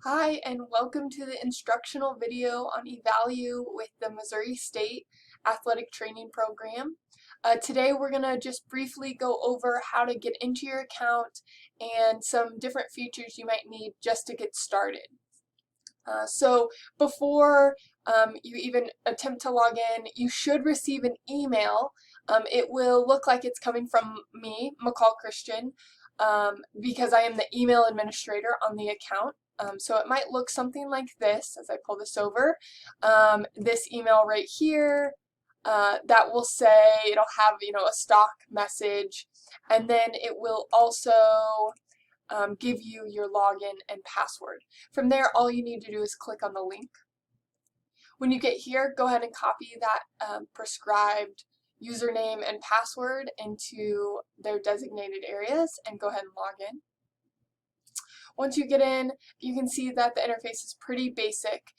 Hi, and welcome to the instructional video on EValue with the Missouri State Athletic Training Program. Today we're going to just briefly go over how to get into your account and some different features you might need just to get started. So before you even attempt to log in, you should receive an email. It will look like it's coming from me, McCall Christian, because I am the email administrator on the account. So it might look something like this as I pull this over. This email right here, that will say, it'll have, a stock message, and then it will also give you your login and password. From there, all you need to do is click on the link. When you get here, go ahead and copy that prescribed username and password into their designated areas and go ahead and log in. Once you get in, you can see that the interface is pretty basic.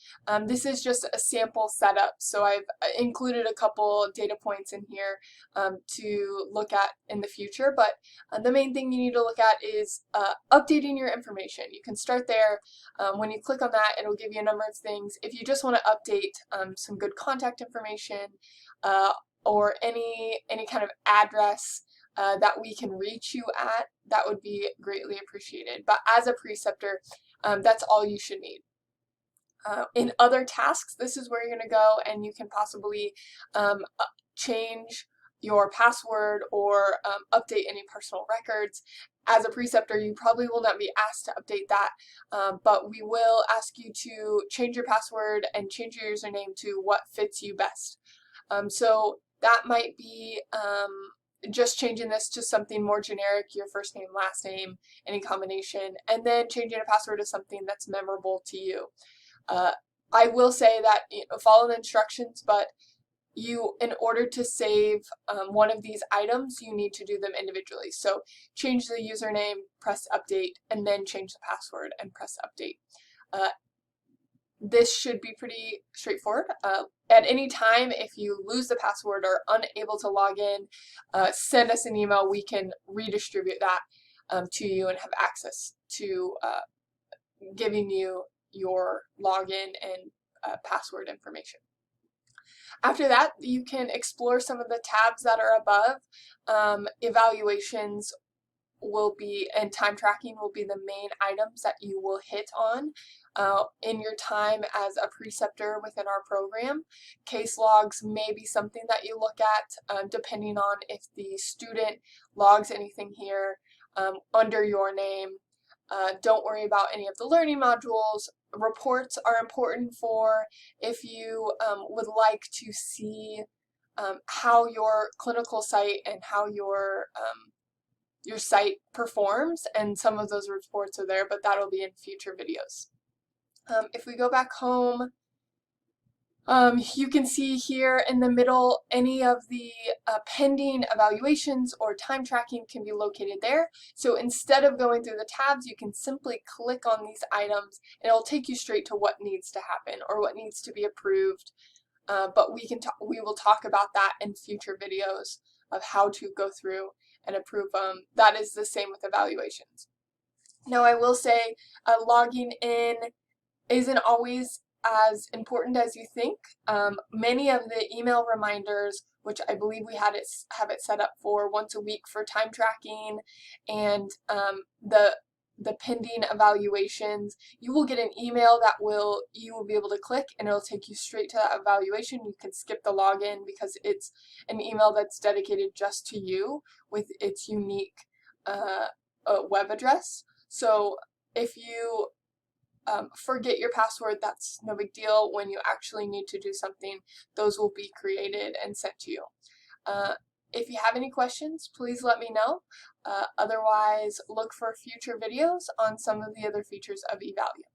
This is just a sample setup, so I've included a couple data points in here to look at in the future, but the main thing you need to look at is updating your information. You can start there. When you click on that, it'll give you a number of things. If you just want to update some good contact information or any kind of address that we can reach you at, that would be greatly appreciated. But as a preceptor, that's all you should need. In other tasks, this is where you're going to go and you can possibly change your password or update any personal records. As a preceptor, you probably will not be asked to update that, but we will ask you to change your password and change your username to what fits you best. So that might be just changing this to something more generic, your first name, last name, any combination, and then changing a password to something that's memorable to you. I will say that follow the instructions, but in order to save one of these items, you need to do them individually. So change the username, press update, and then change the password and press update. This should be pretty straightforward. At any time, if you lose the password or unable to log in, send us an email. We can redistribute that to you and have access to giving you your login and password information. After that, you can explore some of the tabs that are above. Evaluations will be, and time tracking will be the main items that you will hit on in your time as a preceptor within our program. Case logs may be something that you look at depending on if the student logs anything here under your name. Don't worry about any of the learning modules. Reports are important for if you would like to see how your clinical site and how your site performs, and some of those reports are there, but that'll be in future videos. If we go back home, you can see here in the middle any of the pending evaluations or time tracking can be located there. So instead of going through the tabs, you can simply click on these items and it'll take you straight to what needs to happen or what needs to be approved. But we will talk about that in future videos of how to go through and approve them. That is the same with evaluations. Now I will say logging in isn't always as important as you think. Many of the email reminders, which I believe we have it set up for once a week for time tracking, and the pending evaluations, you will get an email that you will be able to click and it'll take you straight to that evaluation. You can skip the login because it's an email that's dedicated just to you with its unique web address. So if you forget your password, that's no big deal. When you actually need to do something, those will be created and sent to you. If you have any questions, please let me know. Otherwise, look for future videos on some of the other features of EValue.